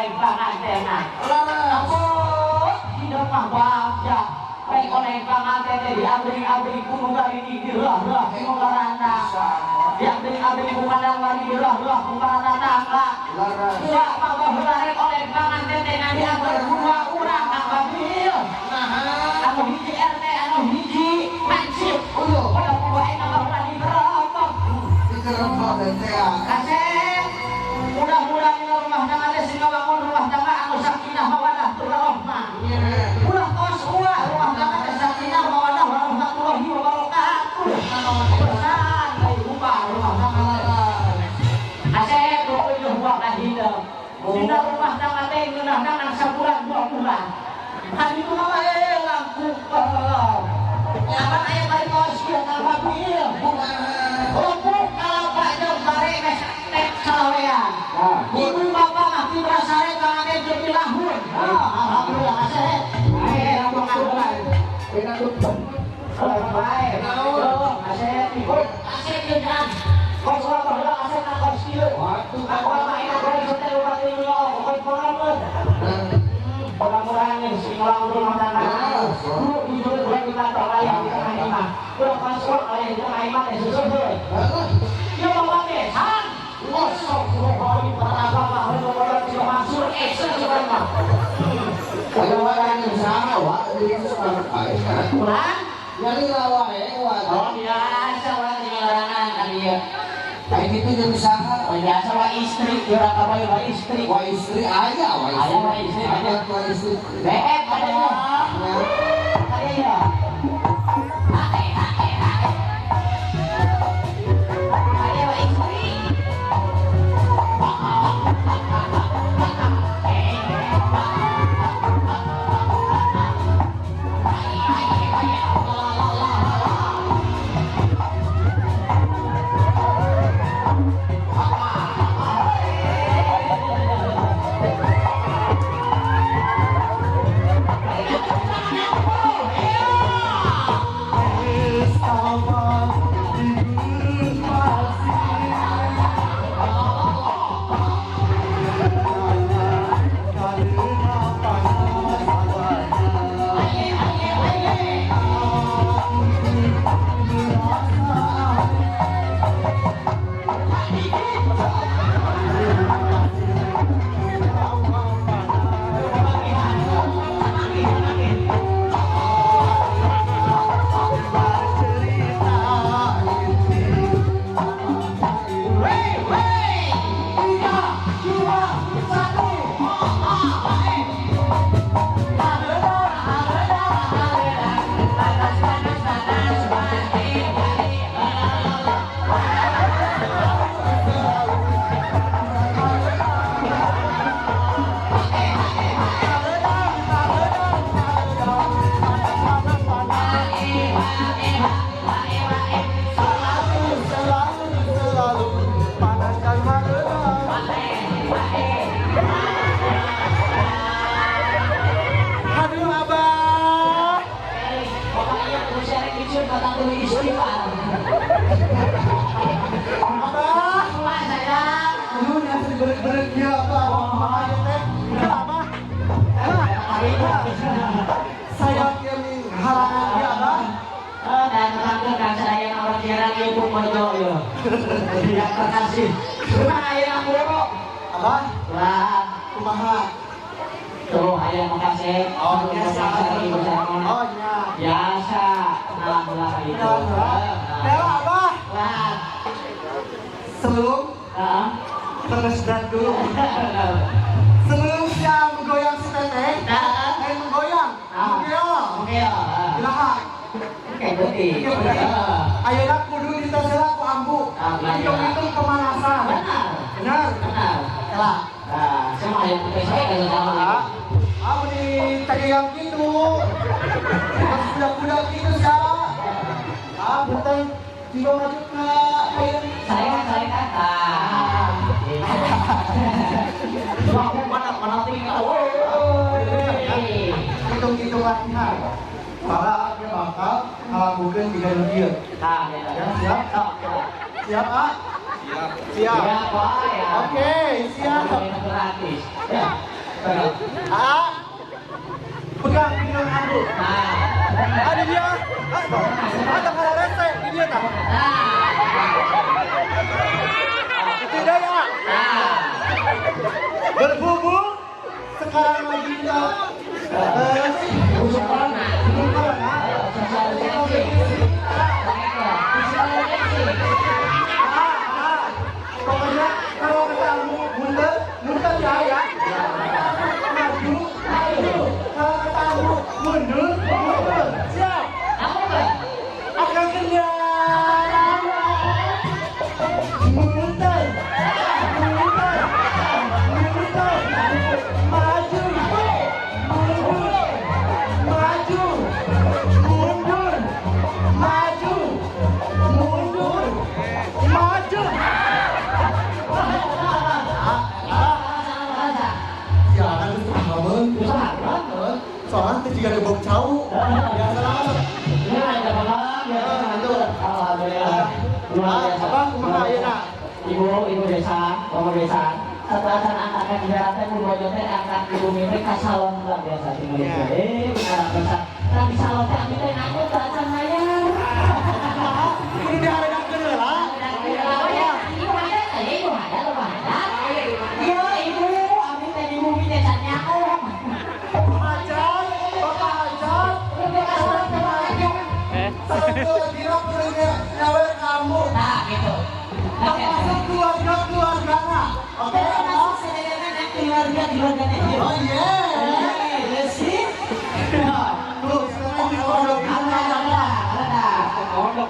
oleh pangantenan. Hidup mah wajah. Baik oleh pangantenan diabri-abri kuno kali ini dirah-rah kuno karana. Diabri-abri kumandang kali dirah-rah kuno karana tangga. Tidak mau berlarek oleh pangantenan diabri dua orang ambil. Anu hiji RT, anu hiji hansip. Pada pembaik nama berani berapa? Kasih. Mudah-mudahan rumah tangga ada sehingga bangun rumah tangga anu sakinah mawadah warahmah. Ulah kos ulah rumah tangga ada sakinah mawadah warahmatullahi wabarakatuh. Pesan dari rumah tangga. Asep pokoknya buat hidup. Dina rumah tangga teh ngeunah-nang sabulan 2 bulan. Hari itu mah lampu nyaman aya bari kos kieu tambah bil. Rumput kalapa jeung bare tek salawean. Ibu bapak mah ti brasare kangge jeung lahun. Alhamdulillah asep. Ae rampung ngadulan. Bena tutup. Bae. Asep ikut asep jeung kos urang baheula asep ka kos kieu. Aku mah enak gore teh urang ieu pokok pengalaman. Mudah-mudahan yang silang rumah tangga dulu jujur gue kita terlayang di tengah ini mah udah masuk oleh di tengah iman yang susul ya bapak desan ngosok rohani pertama mah udah masuk eksen sebenarnya kadang-kadang yang sama wak jadi sekarang baik kan pulang jadi lawa oh biasa wak tinggal larangan kan dia kayak gitu jadi sama biasa wak istri orang apa ya wak istri ayah wa istri beep ada ya ada ya tidak terkasih. Nah, ayah bro. apa? Lah, kumaha? tuh ayah makasih. Oh, biasa. Oh, iya. Biasa. Nah, belah itu. Bella apa? Lah. Sebelum tersedat dulu. Sebelum dia menggoyang si teteh, menggoyang. Oke. Ilaha. Oke, berarti. Ayeuna kudu ditesela ku ambu. Hitung-hitung pemanasan. Benar. Elah. Nah, semua yang putih saya kalau sama Aku di tadi yang gitu. Pas budak-budak gitu siapa? Betul. Tiba maju ke air. saya kata. Mana tinggal. Hitung-hitungannya. Para dia bakal mungkin 3 dia. Nah, Ya, siap? Siap, Pak? Siap. Ya, Pak, ya. Oke, siap. Gratis. Ya. Ah, pegang pinggang aku. Ada dia. Ada kalau rese di dia tak. Itu dia ya. Berhubung sekarang lagi kita pokoknya kalau ketemu mundur ya. Maju. Kalau ketemu mundur. Siap. Akan kendaraan. Mundur. Maju. Soalnya jika ada bau cau, ya salah. Ini ada malam, ya alhamdulillah. Apa kumaha ayeuna? Ibu desa, bapak desa. Setelah saya angkatkan ibaratnya ibu bojote angkat ibu mimpi ke salon luar biasa tinggal itu. Benar besar. Tapi salon teh ambil aku ke acan hayang. Ini dia ada kenal lah. Ibu ada rumah ada. Iya ibu, ambil teh ibu mimpi catnya aku. Ajar, bapak ajar. Satu bilang punya nyawa kamu. Nah gitu. Masuk keluarga. Oke, keluarga. Oh iya. Sih. Tuh, sekarang di pondok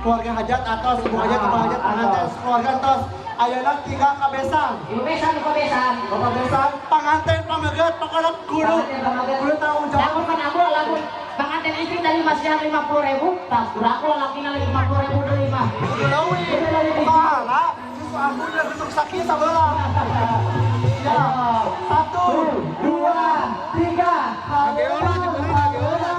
keluarga hajat atas, ibu hajat, bapak hajat, pengantin, keluarga atas. Ayeuna tinggal ka besan. Ibu besan, bapak besan. Bapak besan, pengantin pameget, pokoknya kudu tanggung jawab. Lamun kan aku lamun pengantin istri dari masihan 50.000, tas aku lalakina 50.000 deui mah. Kudu leuwih. Pahala, susu aku udah bentuk sakit sabelah. Ya, 1, 2, 3. Ageuna dibeli ageuna.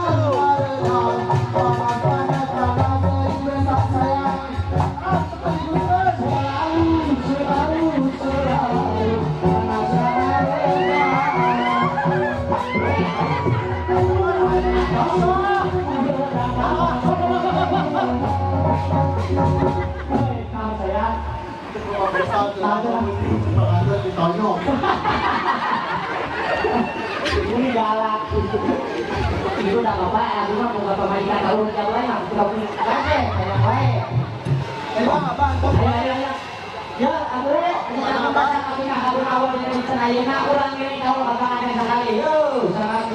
Ini galak. Itu udah bapak, aku mah bukan pemaikan tahu yang lain, aku tidak punya kasih, kayak baik. Ayo. Ya, aku jangan baca kami kabur awal dari Senayan, orang ini kalau bapak ada sekali. Yo, sangat.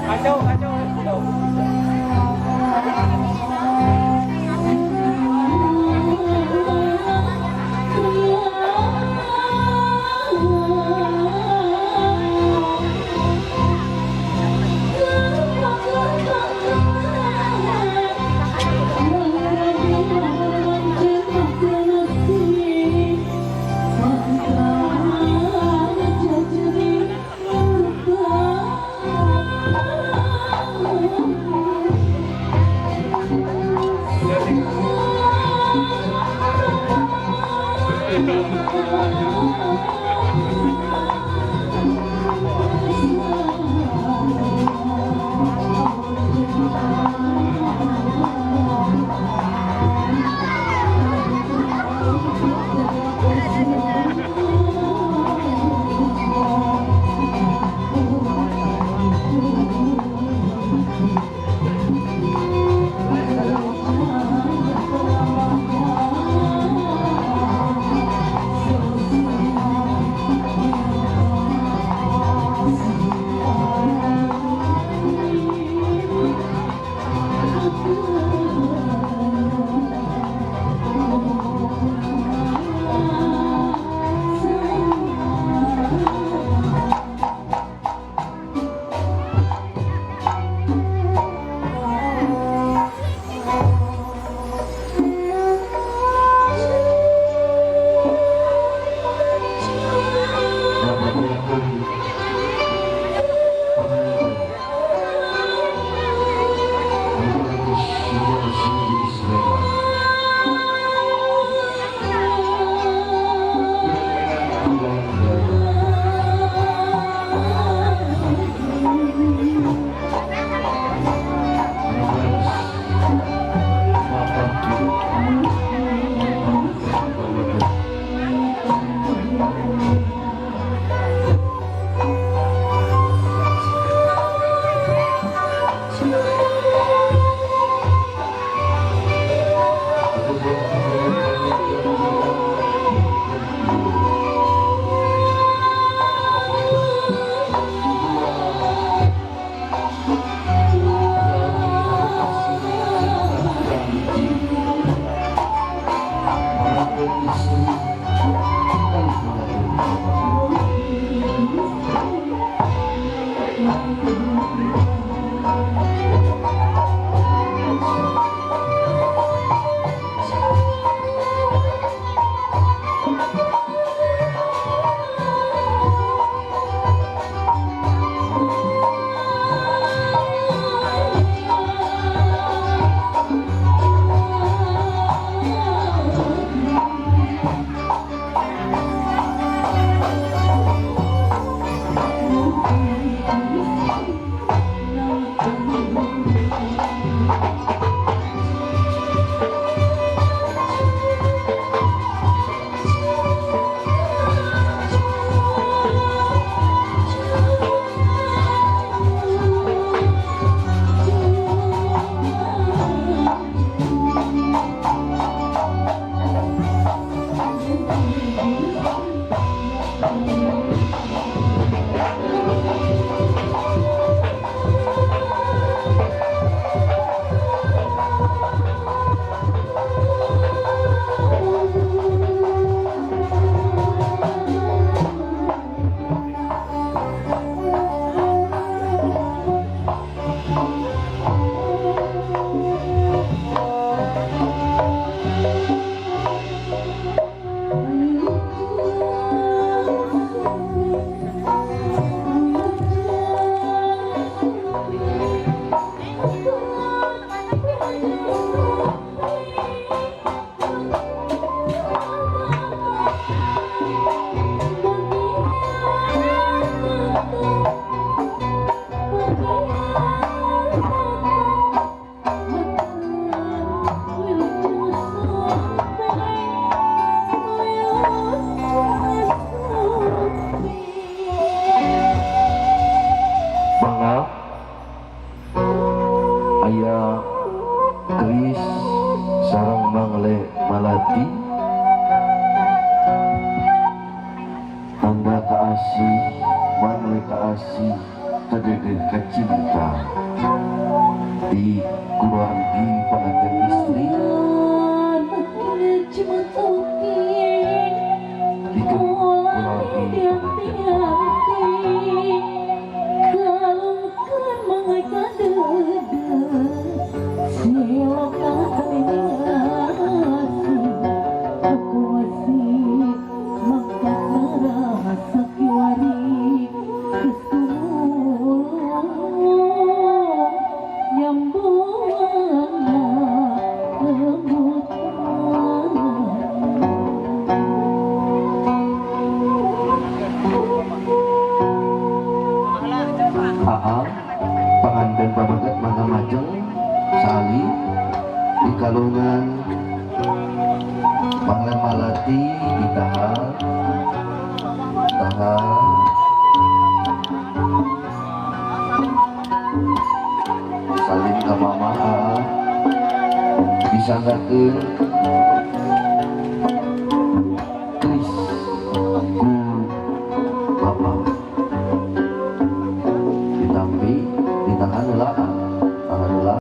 Kacau, kacau. kadedeh kacinta di keluarga pengantin istri di keluarga pengantin pengantin pamagat mana majeng sali di kalungan Panglen Malati ditahan salin ka mama disanggakeun